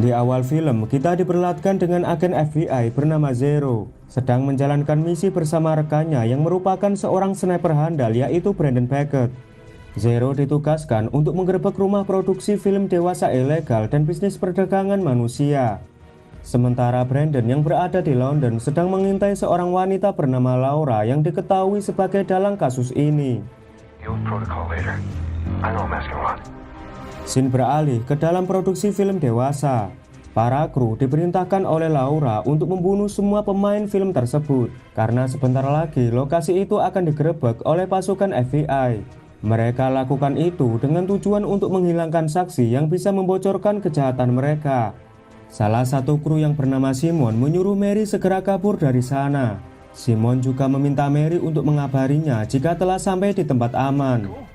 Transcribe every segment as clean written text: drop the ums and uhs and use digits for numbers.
Di awal film, kita diperlihatkan dengan agen FBI bernama Zero sedang menjalankan misi bersama rekannya yang merupakan seorang sniper handal, yaitu Brandon Beckett. Zero ditugaskan untuk menggerebek rumah produksi film dewasa ilegal dan bisnis perdagangan manusia. Sementara Brandon yang berada di London sedang mengintai seorang wanita bernama Laura yang diketahui sebagai dalang kasus ini. Scene beralih ke dalam produksi film dewasa. Para kru diperintahkan oleh Laura untuk membunuh semua pemain film tersebut karena sebentar lagi lokasi itu akan digerebek oleh pasukan FBI. Mereka lakukan itu dengan tujuan untuk menghilangkan saksi yang bisa membocorkan kejahatan mereka. Salah satu kru yang bernama Simon menyuruh Mary segera kabur dari sana. Simon juga meminta Mary untuk mengabarinya jika telah sampai di tempat aman.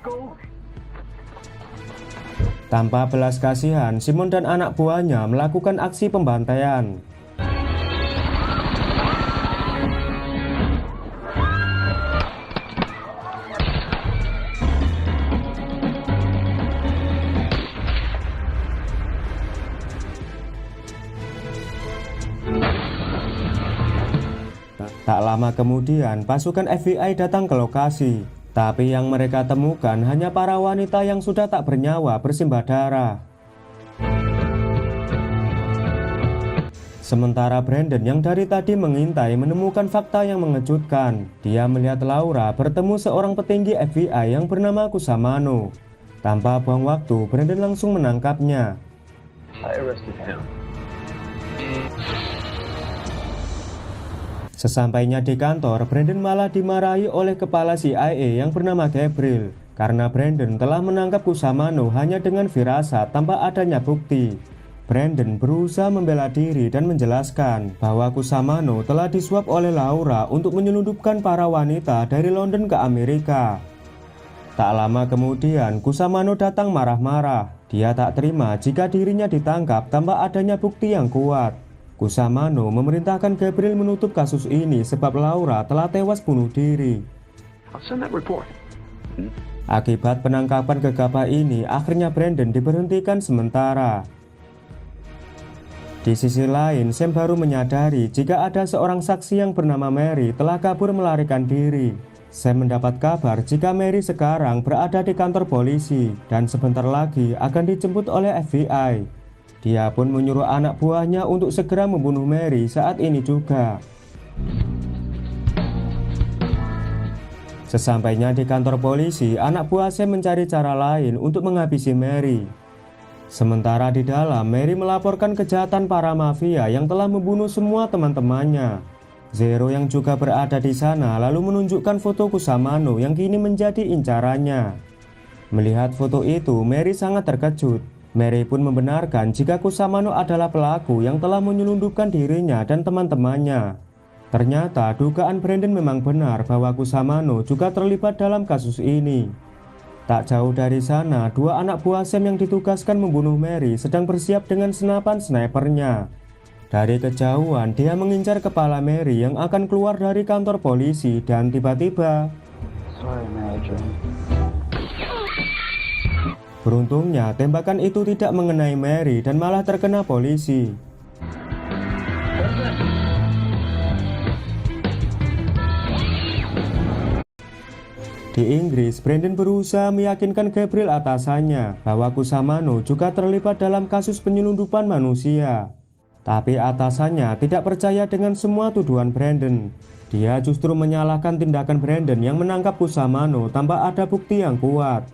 Tanpa belas kasihan, Simon dan anak buahnya melakukan aksi pembantaian. Tak lama kemudian, pasukan FBI datang ke lokasi. Tapi yang mereka temukan hanya para wanita yang sudah tak bernyawa bersimbah darah. Sementara Brandon yang dari tadi mengintai menemukan fakta yang mengejutkan. Dia melihat Laura bertemu seorang petinggi FBI yang bernama Kusamano. Tanpa buang waktu, Brandon langsung menangkapnya. Sesampainya di kantor, Brandon malah dimarahi oleh kepala CIA yang bernama Gabriel karena Brandon telah menangkap Kusamano hanya dengan firasat tanpa adanya bukti. Brandon berusaha membela diri dan menjelaskan bahwa Kusamano telah disuap oleh Laura untuk menyelundupkan para wanita dari London ke Amerika. Tak lama kemudian, Kusamano datang marah-marah. Dia tak terima jika dirinya ditangkap tanpa adanya bukti yang kuat. Kusamano memerintahkan Gabriel menutup kasus ini sebab Laura telah tewas bunuh diri. Akibat penangkapan gegabah ini, akhirnya Brandon diberhentikan sementara. Di sisi lain, Sam baru menyadari jika ada seorang saksi yang bernama Mary telah kabur melarikan diri. Sam mendapat kabar jika Mary sekarang berada di kantor polisi dan sebentar lagi akan dijemput oleh FBI. Dia pun menyuruh anak buahnya untuk segera membunuh Mary saat ini juga. Sesampainya di kantor polisi, anak buah Sam mencari cara lain untuk menghabisi Mary. Sementara di dalam, Mary melaporkan kejahatan para mafia yang telah membunuh semua teman-temannya. Zero yang juga berada di sana lalu menunjukkan foto Kusamano yang kini menjadi incarannya. Melihat foto itu, Mary sangat terkejut. Mary pun membenarkan jika Kusamano adalah pelaku yang telah menyelundupkan dirinya dan teman-temannya. Ternyata dugaan Brandon memang benar bahwa Kusamano juga terlibat dalam kasus ini. Tak jauh dari sana, dua anak buah Sam yang ditugaskan membunuh Mary sedang bersiap dengan senapan snipernya. Dari kejauhan, dia mengincar kepala Mary yang akan keluar dari kantor polisi dan tiba-tiba... Beruntungnya, tembakan itu tidak mengenai Mary dan malah terkena polisi. Di Inggris, Brandon berusaha meyakinkan Gabriel atasannya bahwa Kusamano juga terlibat dalam kasus penyelundupan manusia. Tapi atasannya tidak percaya dengan semua tuduhan Brandon. Dia justru menyalahkan tindakan Brandon yang menangkap Kusamano tanpa ada bukti yang kuat.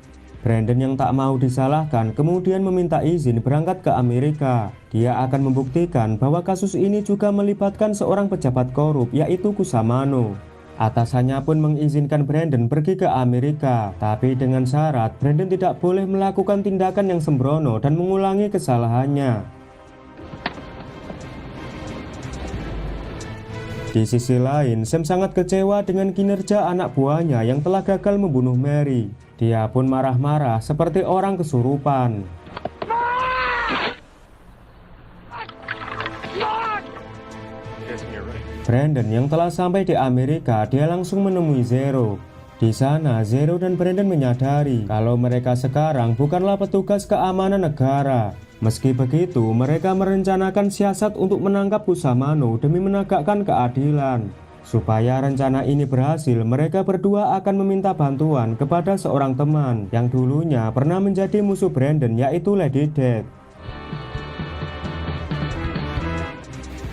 Brandon yang tak mau disalahkan kemudian meminta izin berangkat ke Amerika. Dia akan membuktikan bahwa kasus ini juga melibatkan seorang pejabat korup, yaitu Kusamano. Atasannya pun mengizinkan Brandon pergi ke Amerika, tapi dengan syarat Brandon tidak boleh melakukan tindakan yang sembrono dan mengulangi kesalahannya. Di sisi lain, Sam sangat kecewa dengan kinerja anak buahnya yang telah gagal membunuh Mary. Dia pun marah-marah seperti orang kesurupan. Brandon yang telah sampai di Amerika, dia langsung menemui Zero. Di sana, Zero dan Brandon menyadari kalau mereka sekarang bukanlah petugas keamanan negara. Meski begitu, mereka merencanakan siasat untuk menangkap Kusamano demi menegakkan keadilan. Supaya rencana ini berhasil, mereka berdua akan meminta bantuan kepada seorang teman yang dulunya pernah menjadi musuh Brandon, yaitu Lady Death.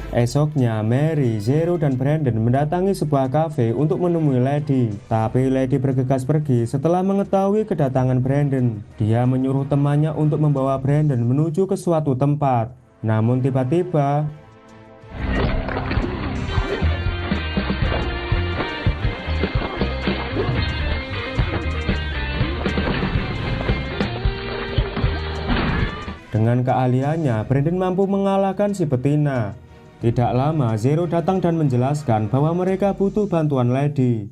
Esoknya, Mary, Zero, dan Brandon mendatangi sebuah kafe untuk menemui Lady. Tapi Lady bergegas pergi setelah mengetahui kedatangan Brandon. Dia menyuruh temannya untuk membawa Brandon menuju ke suatu tempat. Namun tiba-tiba, dengan keahliannya, Brandon mampu mengalahkan si betina. Tidak lama, Zero datang dan menjelaskan bahwa mereka butuh bantuan Lady.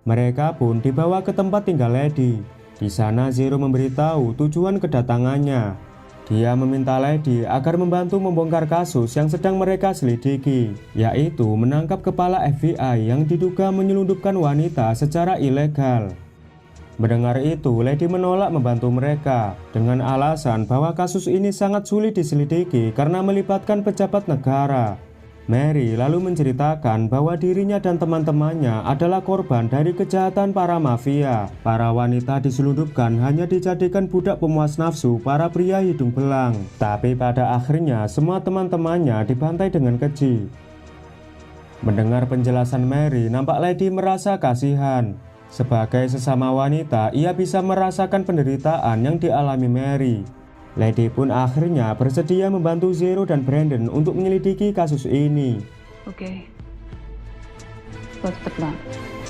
Mereka pun dibawa ke tempat tinggal Lady. Di sana Zero memberitahu tujuan kedatangannya. Dia meminta Lady agar membantu membongkar kasus yang sedang mereka selidiki, yaitu menangkap kepala FBI yang diduga menyelundupkan wanita secara ilegal. Mendengar itu, Lady menolak membantu mereka dengan alasan bahwa kasus ini sangat sulit diselidiki karena melibatkan pejabat negara. Mary lalu menceritakan bahwa dirinya dan teman-temannya adalah korban dari kejahatan para mafia. Para wanita diselundupkan hanya dijadikan budak pemuas nafsu para pria hidung belang. Tapi pada akhirnya semua teman-temannya dibantai dengan keji. Mendengar penjelasan Mary, nampak Lady merasa kasihan. Sebagai sesama wanita, ia bisa merasakan penderitaan yang dialami Mary. Lady pun akhirnya bersedia membantu Zero dan Brandon untuk menyelidiki kasus ini. Okay. What's the plan?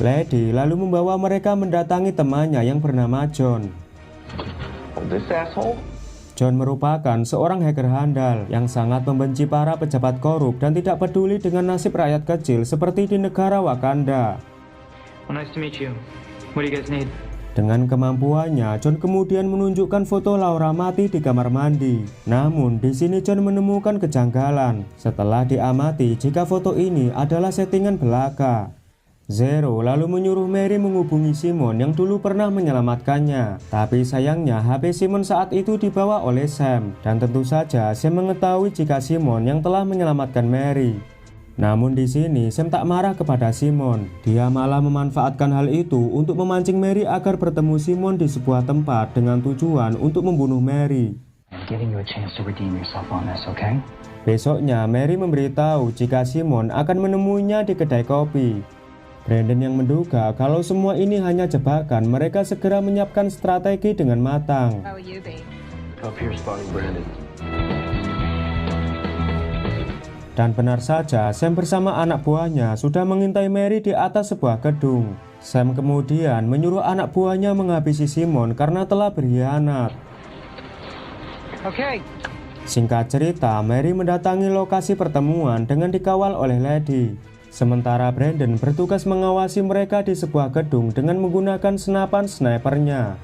Lady lalu membawa mereka mendatangi temannya yang bernama John. This asshole? John merupakan seorang hacker handal yang sangat membenci para pejabat korup dan tidak peduli dengan nasib rakyat kecil seperti di negara Wakanda. Well, nice to meet you. What do you guys need? Dengan kemampuannya, John kemudian menunjukkan foto Laura mati di kamar mandi. Namun, di sini John menemukan kejanggalan setelah diamati jika foto ini adalah settingan belaka. Zero lalu menyuruh Mary menghubungi Simon yang dulu pernah menyelamatkannya. Tapi sayangnya HP Simon saat itu dibawa oleh Sam. Dan tentu saja Sam mengetahui jika Simon yang telah menyelamatkan Mary. Namun di sini Sam tak marah kepada Simon. Dia malah memanfaatkan hal itu untuk memancing Mary agar bertemu Simon di sebuah tempat dengan tujuan untuk membunuh Mary. Besoknya Mary memberitahu jika Simon akan menemuinya di kedai kopi. Brandon yang menduga kalau semua ini hanya jebakan, mereka segera menyiapkan strategi dengan matang. How are you, babe? Up here spotting Brandon. Dan benar saja, Sam bersama anak buahnya sudah mengintai Mary di atas sebuah gedung. Sam kemudian menyuruh anak buahnya menghabisi Simon karena telah berkhianat. Okay. Singkat cerita, Mary mendatangi lokasi pertemuan dengan dikawal oleh Lady. Sementara Brandon bertugas mengawasi mereka di sebuah gedung dengan menggunakan senapan snipernya.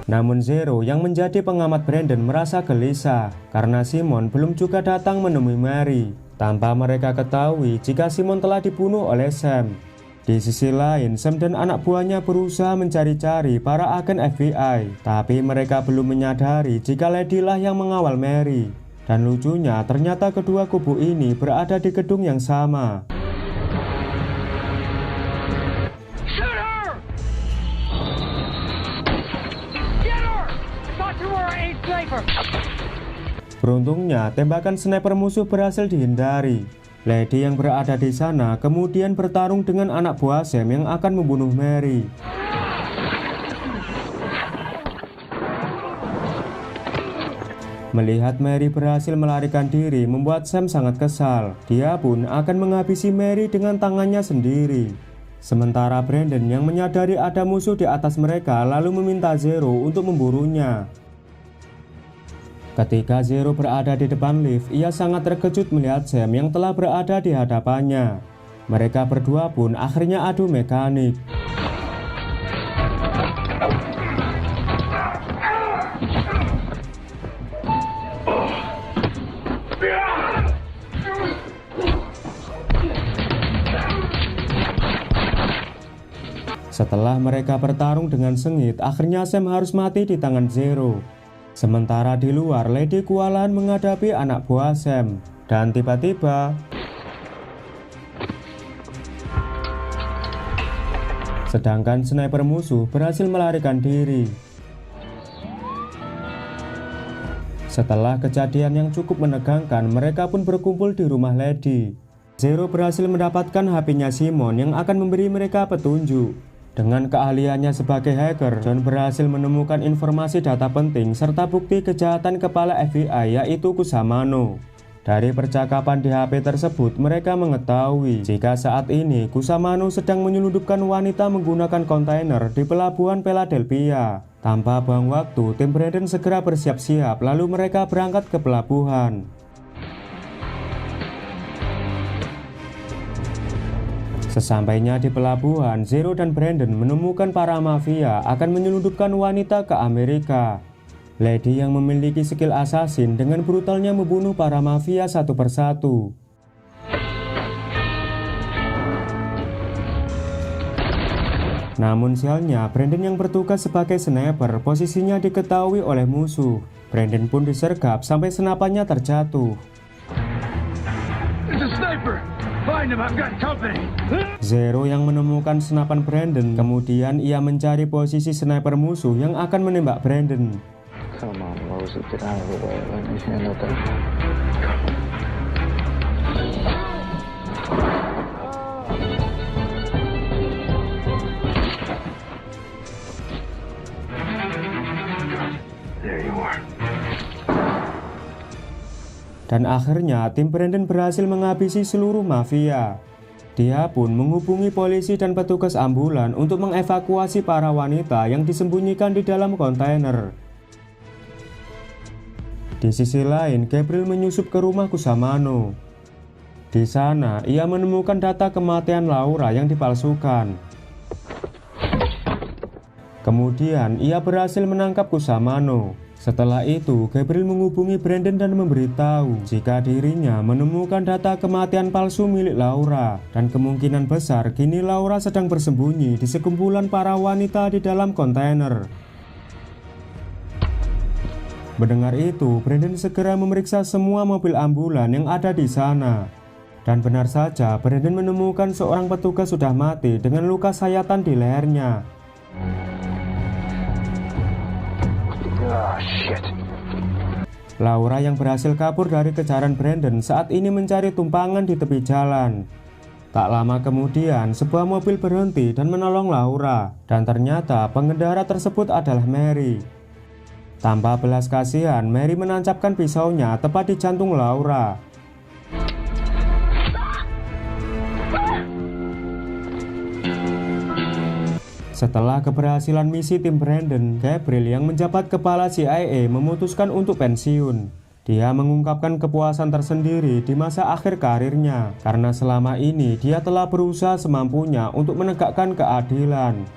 Namun Zero yang menjadi pengamat Brandon merasa gelisah karena Simon belum juga datang menemui Mary. Tanpa mereka ketahui jika Simon telah dibunuh oleh Sam. Di sisi lain, Sam dan anak buahnya berusaha mencari-cari para agen FBI. Tapi mereka belum menyadari jika Lady lah yang mengawal Mary. Dan lucunya ternyata kedua kubu ini berada di gedung yang sama. Beruntungnya, tembakan sniper musuh berhasil dihindari. Lady yang berada di sana kemudian bertarung dengan anak buah Sam yang akan membunuh Mary. Melihat Mary berhasil melarikan diri membuat Sam sangat kesal. Dia pun akan menghabisi Mary dengan tangannya sendiri. Sementara Brandon yang menyadari ada musuh di atas mereka lalu meminta Zero untuk memburunya. Ketika Zero berada di depan lift, ia sangat terkejut melihat Sam yang telah berada di hadapannya. Mereka berdua pun akhirnya adu mekanik. Setelah mereka bertarung dengan sengit, akhirnya Sam harus mati di tangan Zero. Sementara di luar, Lady kewalahan menghadapi anak buah Sam. Dan tiba-tiba sedangkan sniper musuh berhasil melarikan diri. Setelah kejadian yang cukup menegangkan, mereka pun berkumpul di rumah Lady. Zero berhasil mendapatkan HP-nya Simon yang akan memberi mereka petunjuk. Dengan keahliannya sebagai hacker, John berhasil menemukan informasi data penting serta bukti kejahatan kepala FBI yaitu Kusamano. Dari percakapan di HP tersebut, mereka mengetahui jika saat ini Kusamano sedang menyelundupkan wanita menggunakan kontainer di pelabuhan Philadelphia. Tanpa buang waktu, tim Brandon segera bersiap-siap lalu mereka berangkat ke pelabuhan. Sesampainya di pelabuhan, Zero dan Brandon menemukan para mafia akan menyelundupkan wanita ke Amerika. Lady yang memiliki skill assassin dengan brutalnya membunuh para mafia satu persatu. Namun sialnya, Brandon yang bertugas sebagai sniper posisinya diketahui oleh musuh. Brandon pun disergap sampai senapannya terjatuh. Zero yang menemukan senapan Brandon, kemudian ia mencari posisi sniper musuh yang akan menembak Brandon. Come on, Rosie, get out of the way. Let me handle that. There you are. Dan akhirnya tim Brandon berhasil menghabisi seluruh mafia. Dia pun menghubungi polisi dan petugas ambulan untuk mengevakuasi para wanita yang disembunyikan di dalam kontainer. Di sisi lain, Gabriel menyusup ke rumah Kusamano. Di sana, ia menemukan data kematian Laura yang dipalsukan. Kemudian, ia berhasil menangkap Kusamano. Setelah itu, Gabriel menghubungi Brandon dan memberitahu jika dirinya menemukan data kematian palsu milik Laura. Dan kemungkinan besar kini Laura sedang bersembunyi di sekumpulan para wanita di dalam kontainer. Mendengar itu, Brandon segera memeriksa semua mobil ambulan yang ada di sana. Dan benar saja, Brandon menemukan seorang petugas sudah mati dengan luka sayatan di lehernya. Oh, shit. Laura yang berhasil kabur dari kejaran Brandon saat ini mencari tumpangan di tepi jalan. Tak lama kemudian, sebuah mobil berhenti dan menolong Laura. Dan ternyata pengendara tersebut adalah Mary. Tanpa belas kasihan, Mary menancapkan pisaunya tepat di jantung Laura. Setelah keberhasilan misi tim Brandon, Gabriel yang menjabat kepala CIA memutuskan untuk pensiun. Dia mengungkapkan kepuasan tersendiri di masa akhir karirnya, karena selama ini dia telah berusaha semampunya untuk menegakkan keadilan.